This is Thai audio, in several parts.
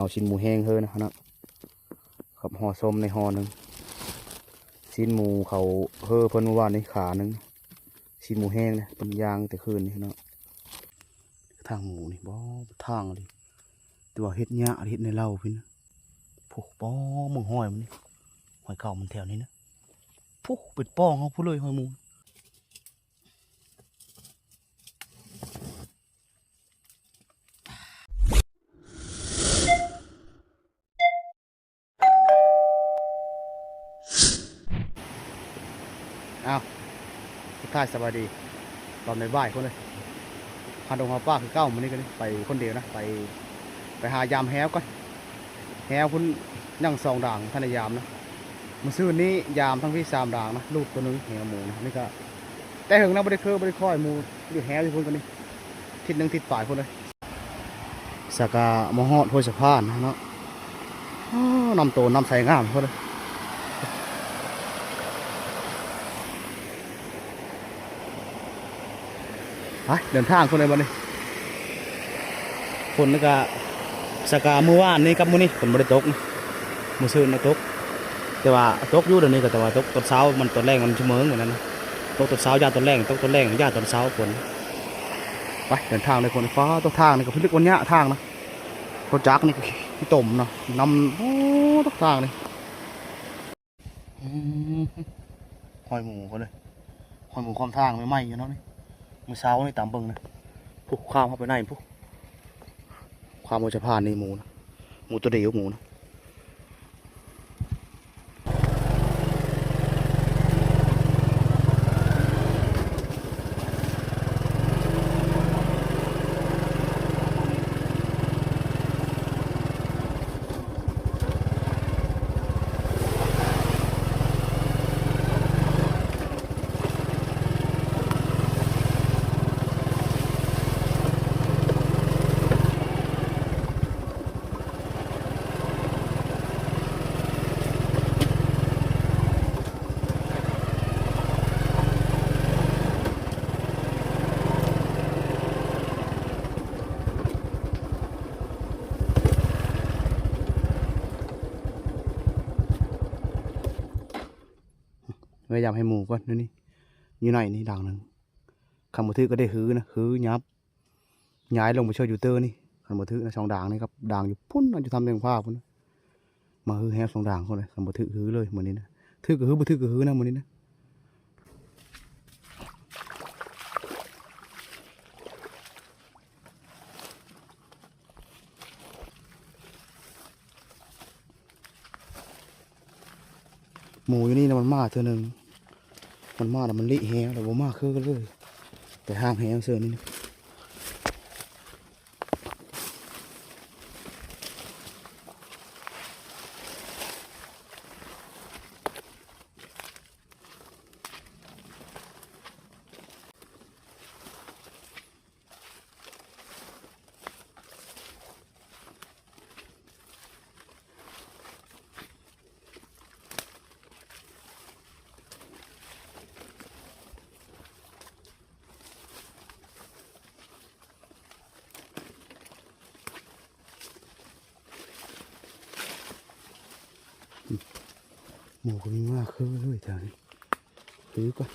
เอาชิ้นหมูแห้งเฮ้นะครับห่อส้มในห่อหนึ่งชิ้นหมูเขาเฮ้อเพิ่นเมื่อวานนี้ขาหนึ่งชิ้นหมูแห้งเนี่ยเป็นยางแต่คืนนี่เนาะทางหมูนี่บ่ทางเลยตัวเฮ็ดหญ้าเฮ็ดในเล่าพี่นะพวกป้องมึงห้อยมันนี่ห้อยเก่ามันแถวนี้นะพวกเป็นป้องเขาพูดเลยห้อยหมูอ้าวทุกท่านสวัสดีตอนในบ่ายคนเลยพาดงหาป้าคือเก้ามันนี่กันไปคนเดียวนะไปหายามแฮวก่อนแฮวคุณนั่งสองด่างท่านยามนะมันซื้อนี้ยามทั้งพี่สามด่างนะลูกตัวนึงแฮวหมูนะนี่ก็แต่ถึงนะไม่ได้เคยไม่ได้ค่อยหมูอยู่แฮวอยู่คนกันนี่ทิศหนึ่งทิศฝ่ายคนเลยสกามหอดห้วยสะพานเนาะนำโตนำใส่งามคนเลยเดินทางคนเลยวันนี้คนนี่ก็สกาเมื่อวานนี้กับมื้อนี้ฝนไม่ได้ตกมื้อซื่นนะตกแต่ว่าตกอยู่เดี๋ยวนี้ก็แต่ว่าตกตอนเช้ามันตอนแรกมันชั่วโมงเหมือนนั้นตกตอนเช้ายาตอนแรกตกตอนแรกยาตอนเช้าฝนไปเดินทางเลยคนฟ้าตกทางนี่ก็พิลึกวันนี้ทางนะรถจักรนี่ก็ที่ต่มเนาะนำโอ้ตกทางนี่หอยหมูเขาเลยหอยหมูความทางไม่ไหม้อยู่เนาะนี่มือเช้านี่ตามเบิ่งนะพวกข้ามเข้าไปในพวกความโมจะผ่านในหมูนะหมูตัวเดียวหมูนะพยายามให้หมูก่อนนี่อยู่ไหนนี่ด่างหนึ่งคำบันทึกก็ได้ฮื้อนะฮื้อยับย้ายลงไปช่วยยูเตอร์นี่คำบันทึกนะสองด่างนี่ครับด่างอยู่พุ่นจะทำเรื่องภาพพุ่นมาฮื้อแฮสองด่างเขาเลยคำบันทึกฮื้อเลยเหมือนนี้นะทึกก็ฮื้อบันทึกก็ฮื้อนะเหมือนนี้นะหมูอยู่นี่นะมันมาเท่านึงมันมาแต่มันลิแฮแต่ว่ามาคือกันเลยแต่ห้างแฮเสือนี่นะหมูก็มีมากคือเลยแถวนี้คือก่อน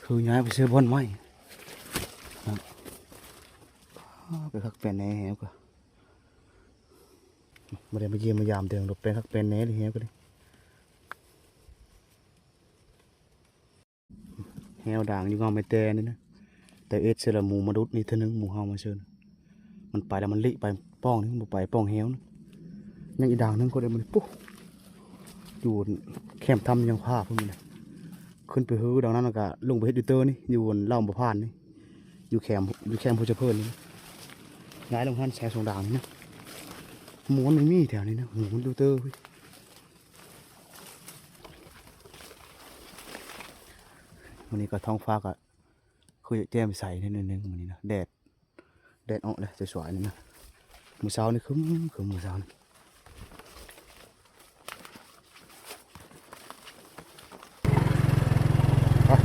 คือย้ายไปซื้อบอนไม้ไปคักเป็นแหน่แหวก่อนมาได้มาเยี่ยมมายามเดินรถเป็นคักเป็นแหน่เลยแหวก็ได้แหวด่างอยู่งอไม่แต่นี่นะแต่เอสเสร็จแล้วหมูมาดุดนี่เท่านึงหมูเฮามาเชิญมันไปแล้วมันลิไปป้องนี่มันไปป้องแหวนะยังอีด่างนึงก็ได้มันปุ๊บอยู่แคมป์ทำยังผ้าพวกนี้ขึ้นไปฮื้อดังนั้นก็ลงไปเฮดยูเตอร์นี่อยู่บนเล่าบ่ผ่านนี่อยู่แคมป์ผู้เจริญนี่ง่ายลงท่านแชร์ส่งด่างนี่นะหมูมันมีแถวนี้นะหมูยูเตอร์วันนี้ก็ท้องฟ้าก็คือแจ่มใสนิดนึงวันนี้นะแดดออกเลยสวยๆนี่นะมื้อเช้านี่คือมื้อเช้านี่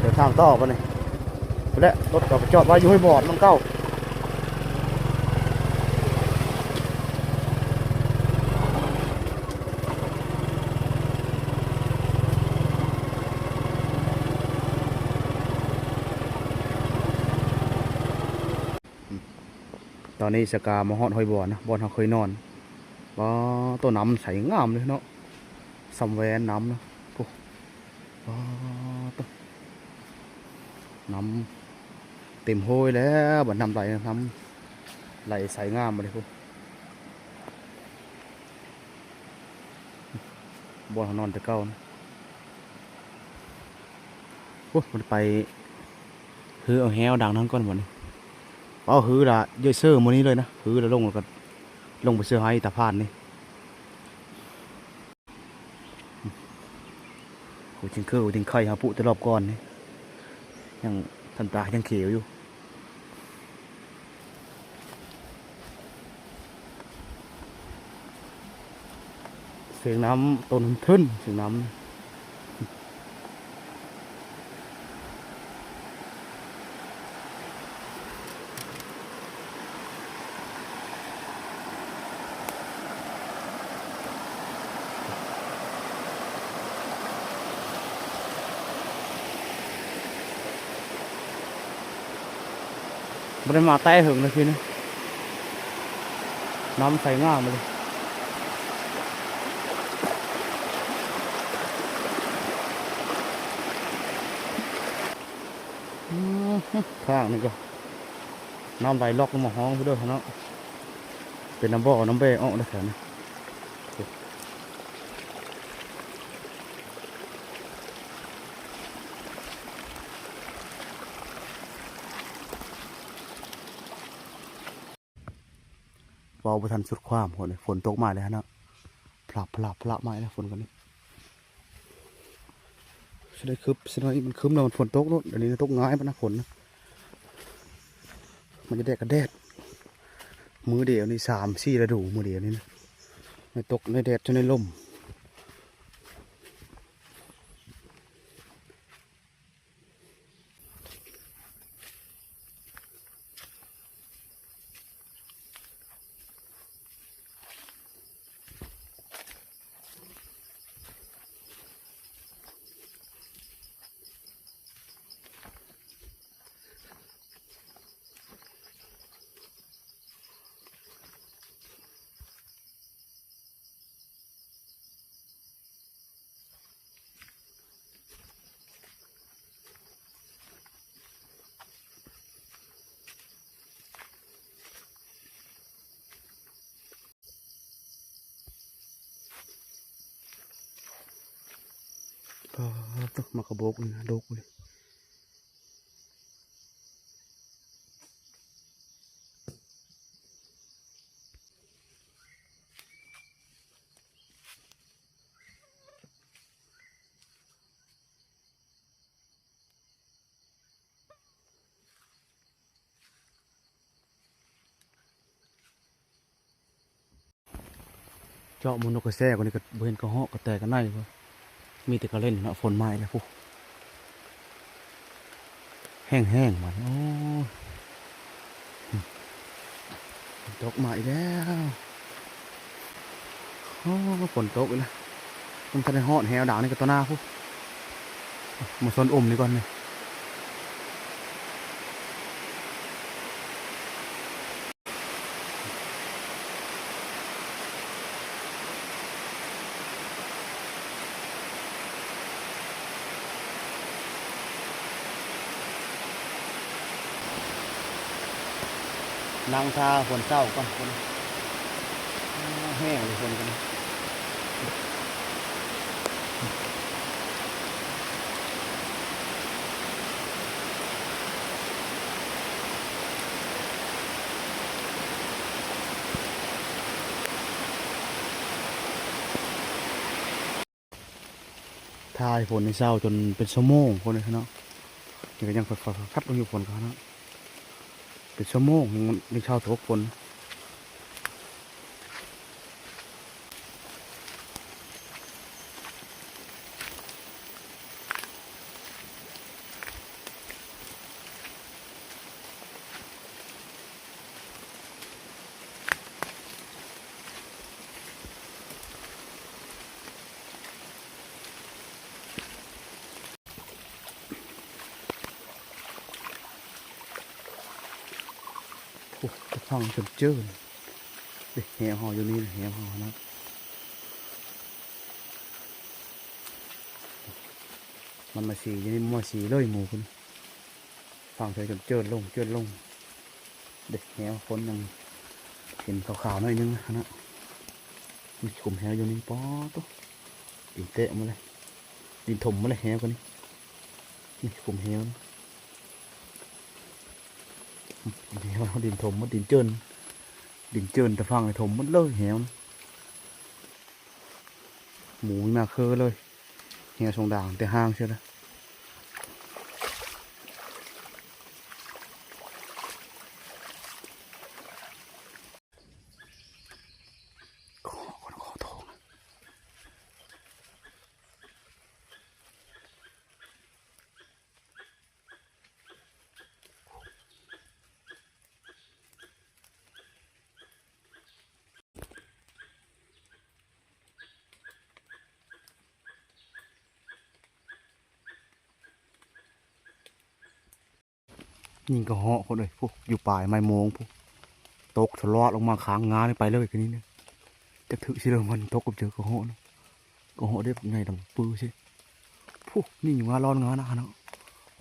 เดินทางต่อไปเลยและรถก็จอดไว้อยู่ให้บอดมันเก้า อนนี้สกามาฮอดหอยบ่อนะบ่อนเขาเคยนอนบ่ตัวน้ำใสงามเลยเนาะซัมแวนน้ำเนาะปุ๊บบ่ตัวน้ำเต็มห้วยแล้วบ่น้ำไหลน้ำไหลใสงามมาเลยปุ๊บบ่อนเขานอนแต่เก่านะปุ๊บมันไปฮือเอาแหวดังทั้งก้อนหมดนี่เอาฮือละเยอะเสื้อมื้อนี้เลยนะฮือละลงแล้วก็ลงไปเสื้อให้ตาพานนี่โหจิงเกอร์จิงไข่หาปุตรอบก่อนนี่ยังทันตายังเขียวอยู่เสียงน้ำต้นทึ่นเสียงน้ำมันได้มาใต้หึงเลยพี่นี่น้ำใสงามมาเลยข้างนี่ก็น้ำไหลล็อกลงมาห้องไปด้วยเนาะเป็นน้ำบ่อน้ำเบะออกได้แค่นี้พอประทันสุดความคนฝนตกมาเลยนะพลับมาแล้วฝนกันนี่ใช่ได้คืบใช่ไหมมันคืบแล้วมันฝนตกแล้วเดี๋ยวนี้ตกง่ายปะนะฝนนะมันจะแดดกระแดดมือเดียวนี่3-4ฤดูมือเดียวนี่นะในตกในแดดจนในลมก็มากระโบกเลยนะโดกเลยเจาะมันนกกระแสคนนี้ก็เห็นกระเหาะกระแตกันได้เพราะมีแต่กระเล่นนะฝนไม้แล้วพวกแห้งมันโอ้ตกมาอีกแล้วโอ้ฝนตกอีกแล้วมันจะได้เหาะแหวด่างนี่กับตัวหน้าพวกมาซนนี่ก่อนเลยนางทาฝนเศร้าก่อนคนแห้งเลยคนกันทายฝนในเศร้าจนเป็นชั่วโมงคนเลยเนาะนี่ก็ยังคัดลงอยู่ฝนเขาเนาะเป็นชั่วโมงยังเช่าทุกฝน โอ้จะฟังจนเจิ้นเด็กแหวหออยู่นี่แหวหอนะมันมาสีอยู่นี่มาสีเลยหมูคุณฟังเธอจนเจิ้นลงเด็กแหวคนยังเห็นขาวๆหน่อยนึงนะมีขุมแหวอยู่นี่ป๊อตุ๊ดินเตะมาเลยดินถมมาเลยแหวกันนี่ขุมแหวดินถมมันดินเจิ้นแต่ฟังไอ้ถมมันเลยแหวหมูมาเคอเลยแหวทรงด่างแต่ห้างใช่ไหมขอทองยิงกระเหาะคนเลยพวกอยู่ป่ายไม้โมงพวกตกทะเลาะลงมาค้างงาไปเลยกันนี้เนี่ยจะถือสิเลยมันตกกับเจอกระเหาะนะกระเหาะได้ไงดำปื้อใช่พวกนี่อยู่งาร้อนงานะเนาะ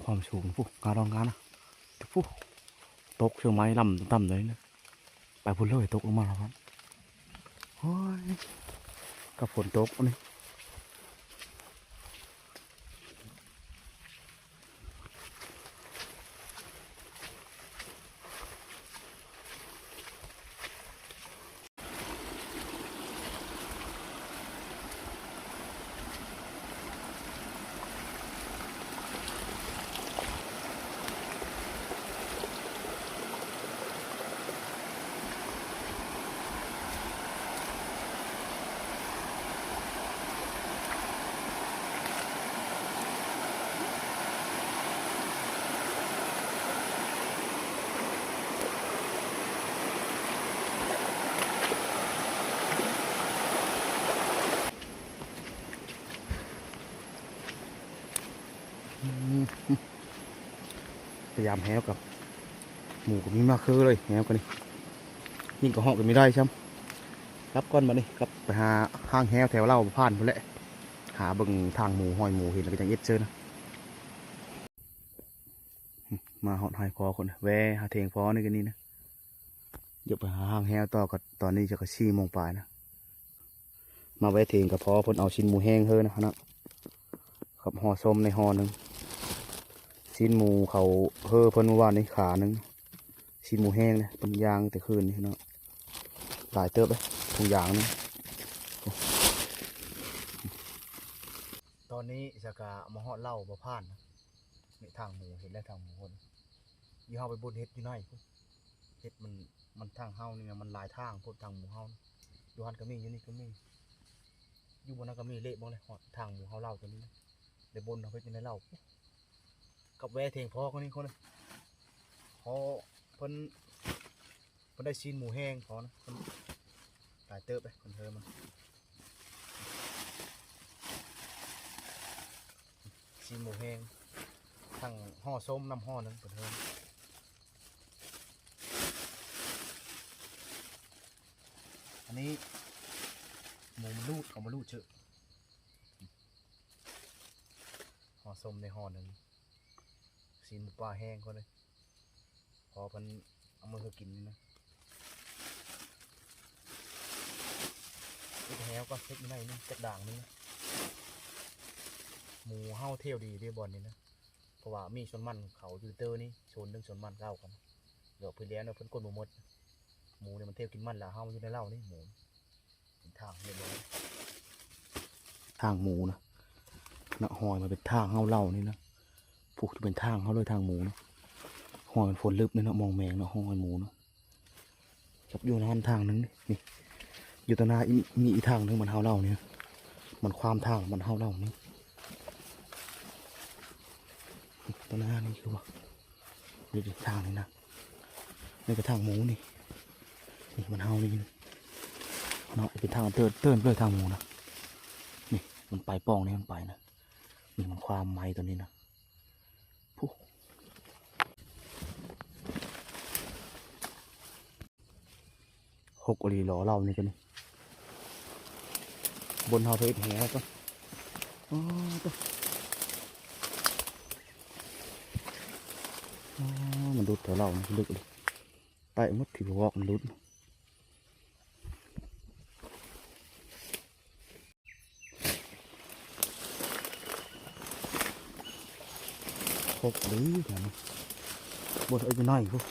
ความสูงพวกงาร้อนงานะพวกตกเชือกไม้ลำต่ำเลยนะไปพุ่นเลยตกลงมาแล้วครับโอ้ยกับฝนตกนี่พยายามแหวกับหมูก็มีมากคือเลยแหวกันนี่ยิ่งกระเหาะก็ไม่ได้ใช่ไหมครับก้อนมานี่ครับไปหาห้างแหวแถวเล่าผ่านไปแหละหาเบิ่งทางหมูหอยหมูเห็นแล้วก็ยังเอ็ดเจอนะมาหอดหอยคอคนแวหาเทงพอนี่กันนี่นะเดี๋ยวไปหาห้างแหวต่อกับตอนนี้จะกระชี้โมงปลายนะมาแวะเทงกับพอเพิ่นเอาชิ้นหมูแห้งเฮ้อนะครับห่อส้มในห่อหนึ่งชิ้นหมูเขาเฮ้อเพิ่นเมื่อวานนี้ขาหนึ่งชิ้นหมูแห้งเนี่ยเป็นยางแต่คืนนี่เนาะหลายเติบเลยทุกอย่างนี่ตอนนี้สกามาหอดเหล้ามาผ่านนะนี่ทางหมูเห็นแล้วทางหมูคนยี่ห้อไปบนเฮ็ดอยู่ไหนเฮ็ดมันทางเฮานี่มันหลายทางพวกทางหมูเฮาอยู่หันก็มีอยู่นี่ก็มีอยู่บนนั้นก็มีเละบ้างเลยหอดทางหมูเฮาเหล้าตัวนี้เดี๋ยวบนเอาไปกินในเหล้ากับแวะเทงพ่อคนนี้คนนึงพอเพิ่นได้ชิ้นหมูแห้งพอนะเพิ่นหลายเติบเลยคนเธอมันชิ้นหมูแห้งทั้งห่อส้มน้ำห่อนึงคนเธออันนี้หมูมันรูดเอามารูดเชอะห่อส้มในห่อนึงชิ้นหมูปลาแห้งคนเลยพอเพิ่นเอามาให้กินนี่นะเฮ็ดแหวก็เฮ็ดไม่ได้นี่จักด่างนี่หมูเฮาเที่ยวดีเรียบอนนี่นะเพราะว่ามีชนมันเขาอยู่เตอร์นี่ชนเรื่องชนมันเล่ากันเดี๋ยวเพิ่นเลี้ยงเนาะเพิ่นก้นหมูหมดหมูเนี่ยมันเที่ยวกินมันแล้วเฮาอยู่ในเล่านี่หมูเป็นทางเรียบร้อยทางหมูนะนะหอยมาเป็นทางเฮาเล่านี่นะผูกจะเป็นทางเฮาเลยทางหมูนะหอยมันฝนลึกเลยเนาะมองแมงเนาะหอยหมูเนาะจับอยู่ในทางนึงนี่อยู่ตรงหน้ามีอีทางนึงมันเฮาเล่าเนี่ยมันความทางมันเฮาเล่านี่ตรงหน้านี่คือว่าอยู่ที่ทางนี่นะนี่ก็ทางหมูนี่นี่มันเฮานี่เนาะเป็นทางเตือนเลยทางหมูนะนี่มันไปป้องนี่มันไปนะนี่มันความไม้ตัวนี้นะผู้ หกอรีหล่อเรานี่กันนี่บนเฮาไปแหงก็อ๋อตัวอ๋อมันดูดแถวเรามันลึกเลยไปมดที่วอกมันดูดหกหรือแถวนี้บนไอ้ไปไหนพวก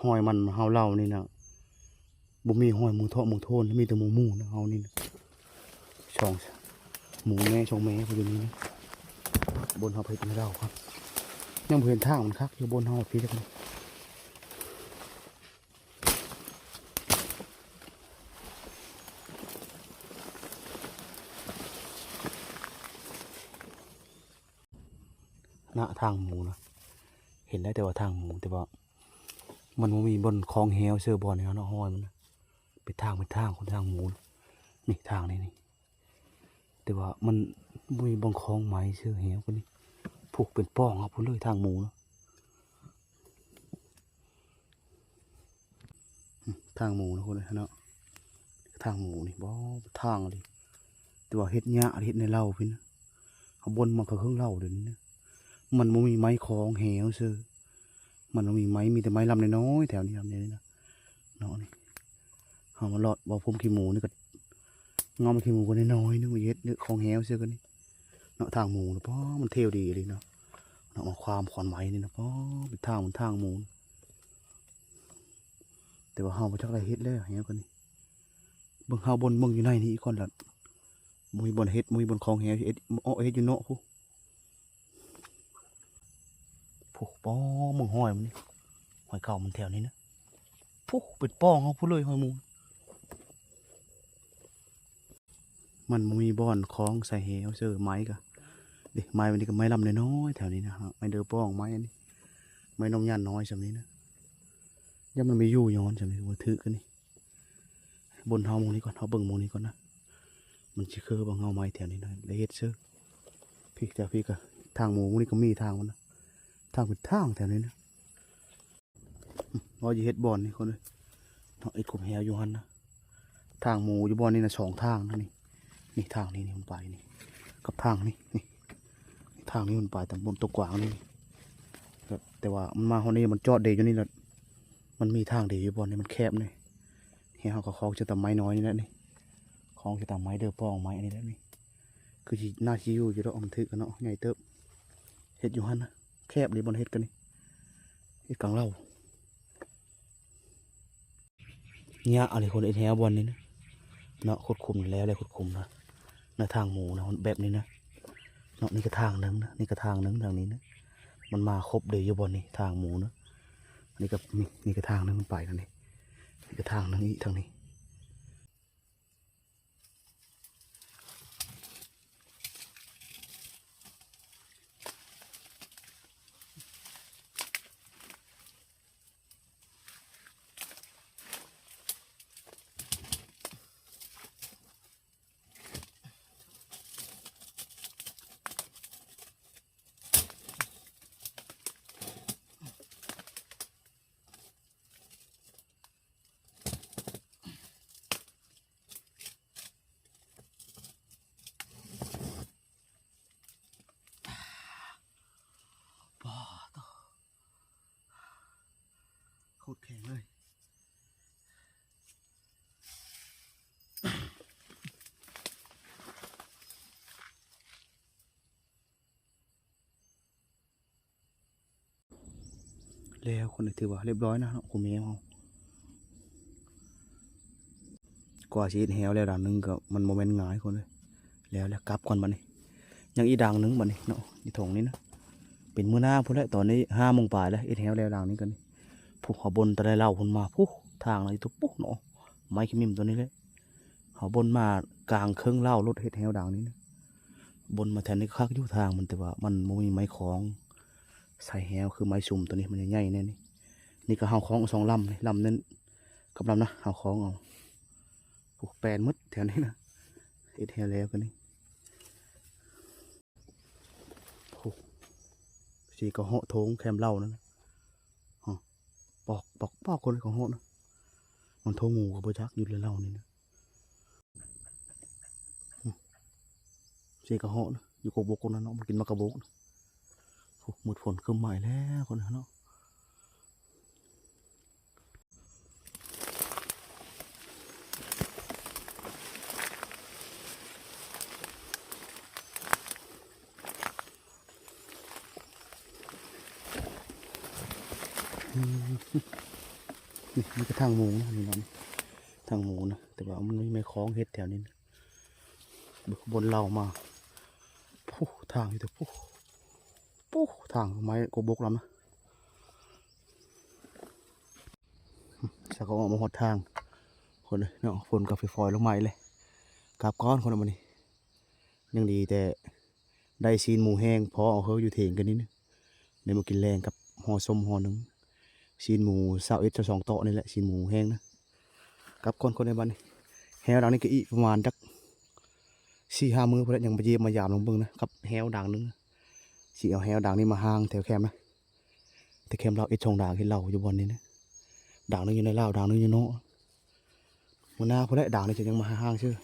หอยมันเฮาเล่านี่นะบ่มีหอยหมูทอดหมูโทนมีแต่หมูหมูนะเฮานี่นะช่องหมูแม่ช่องแม่พวกนี้นะบนเฮาไปเป็นเราครับยังเห็นทางมันคักอยู่บนเฮาพี่จักนี่ณทางหมูนะเห็นได้แต่ว่าทางหมูแต่ว่ามันบ่มีบนคลองแฮวเสือบอลเนี่ยเนาะหอยมันนะเป็นทางคนทางหมูนะนี่ทางนี้นี่แต่ว่ามันบ่มีบนคลองไม้เสือแฮวคนนี้ผูกเป็นป้องครับพุ่นเลยทางหมูนะทางหมูนะคนเลยเนาะทางหมูนี่บ่ทางเลยแต่ว่าเฮ็ดหญ้าเฮ็ดในเล่าพี่นะเขาบนมาเขาเครื่องเล่าเดี๋ยวนี้นะมันบ่มีไม้คลองแฮวเสือมันบ่มีไม้มีแต่ไม้ลำน้อยๆแถวนี้ลำนี้นะเนาะนี่เอามาหลอดบ่พุ่มขี้หมูนี่ก็งอมขี้หมูกันน้อยๆนึกว่าเฮ็ดเนื้อของแฮวเสือกันนี่เนาะทางหมูนะเพราะมันเที่ยวดีเลยเนาะเนาะความขอนไม้นี่นะเพราะเป็นทางมันทางหมูแต่ว่าเฮาบ่จักได้เฮ็ดแล้วแฮวกันนี่เบิ่งเฮาบนเบิ่งอยู่ในนี่อีกคนละบ่มีบนเฮ็ดบ่มีบนคลองแฮวเฮ็ดเฮ็ดอยู่เนาะผู้ป้อมึงห้อยมันนี่หอยเก่ามันแถวนี้นะผู้เป็นป้องเฮาผู้เลยหอยหมูมันบ่มีบ่อนคลองใส่แฮวเสือไม้กะเด็กไม้มันนี่ก็ไม้ลำน้อยๆแถวนี้นะฮะไม้เดือป้องไม้อันนี้ไม้นมยันน้อยสำนี้นะยังมันไม่อยู่ย้อนสำนี้ว่าถือกันนี่บนเฮาหมูนี้ก่อนเฮาเบิ่งหมูนี้ก่อนนะมันสิคือบ่เฮาไม้แถวนี้นะแล้วเฮ็ดเสือพี่แต่พี่ก็ทางหมูนี่ก็มีทางมันนะทางเป็นทางแถวนี้นะว่าจะเฮ็ดบ่อนนี่คนเลยเนาะไอ้กลุ่มแฮวอยู่หั่นนะทางหมูอยู่บ่อนนี่นะสองทางนะนี่นี่ทางนี้นี่มันไปนี่กับทางนี่นี่ทางนี้มันไปแต่บนตัวกว้างนี่แต่ว่ามันมาคนนี้มันจอดเดอยู่นี่แหละมันมีทางเดอยู่บ่อนนี่มันแคบเลยเฮียเขาก็คล้องจะตำไม้น้อยนี่แหละนี่คล้องจะตำไม้เดือป้องไม้อันนี้แหละนี่คือหน้าชิวอยู่ดอกมันถือกันเนาะใหญ่เติบเฮ็ดอยู่หั่นนะแคบเลยบนเฮ็ดกันนี่เฮ็ดกลางเล่าเนี่ยอะไรคนไอ้แถวบอลนี่นะเนาะขุดคุมแล้วเลยขุดคุมนะในทางหมูนะแบบนี้นะเนาะนี่ก็ทางนึงนะนี่ก็ทางนึงทางนี้นะมันมาครบเดี๋ยวอยู่บนนี่ทางหมูนะนี่ก็นี่ก็ทางนึงมันไปกันนี่นี่ก็ทางนึงอีกทางนี้โคตรแข็งเลยแล้วคนถือว่าเรียบร้อยนะคุณแม่เขากว่าชีวิตแหวแล้วด่างนึงก็มันโมเมนต์ง่ายคนเลยแล้วกลับก่อนมานี่ยังอีด่างนึงมานี่เนาะอีถงนี้นะเป็นมื้อหน้าพุ่นแล้วตอนนี้5 โมงปลายแล้วอีแหวแล้วด่างนี้กันนี่ผู้เขาบนตะไลเล่าพุ่นมาผู้ทางอะไรทุกปุ๊เนาะไม้ขี้มิมตัวนี้เลยเขาบนมากลางเครื่องเล่ารถเฮ็ดแหวด่างนี้นะ บนมาแทนนี่คักอยู่ทางมันแต่ว่ามันบ่มีไม้ของใส่แหวคือไม้สุ่มตัวนี้มันใหญ่ๆแน่นี่นี่ก็เฮาของสองลำนี่ลำนั้นกับลำนะเฮาของเอาพวกแปลนหมดแถวนี้นะเอ็ดแฮแล้วกันนี่โอ้สีก็เหาะโถงแคมเหล้านั่นนะอ๋อปอกคนของเหาะนะมันโถงงูกับโบจักอยู่เลยเหล้านี่นะสีก็เหาะนะอยู่กบกนะเนาะมันกินมากระบกนะโอ้มืดฝนคือใหม่แล้วคนนะเนาะนี่มันก็ทางหมูนะนี่เนาะทางหมูนะแต่ว่ามันไม่มีคล้องเฮ็ดแถวนี้นะบนเรามาผู้ทางอยู่แต่ผู้ทางไม้กบกลำนะสักก็ออกมาหดทางคนเลยเนาะฝนกับไฟฟอยลงมาเลยกราบก้อนคนละมันนี่ยังดีแต่ได้ซีนหมูแห้งพอเอาเขาอยู่เถียงกันนิดนึงในมากินแรงกับห่อส้มห่อหนึ่งซีนหมู21 22โต๊ะนี่แหละซีนหมูแห้งนะกับคนในบ้านนี่แฮวดังนี่ก็อีประมาณจัก4-5 มื้อพอแล้วยังมาเยี่ยมมายามลงเบิ่งนะกับแฮวดังนึงสิเอาแฮวดังนี่มาห้างแถวแคมป์นะแต่แคมป์เราชงด่างที่เราอยู่บนนี้นะด่างนึงอยู่ในเล่าด่างนึงอยู่โน่มันน่าพอแล้วด่างนี่จะยังมาห้างชื่อ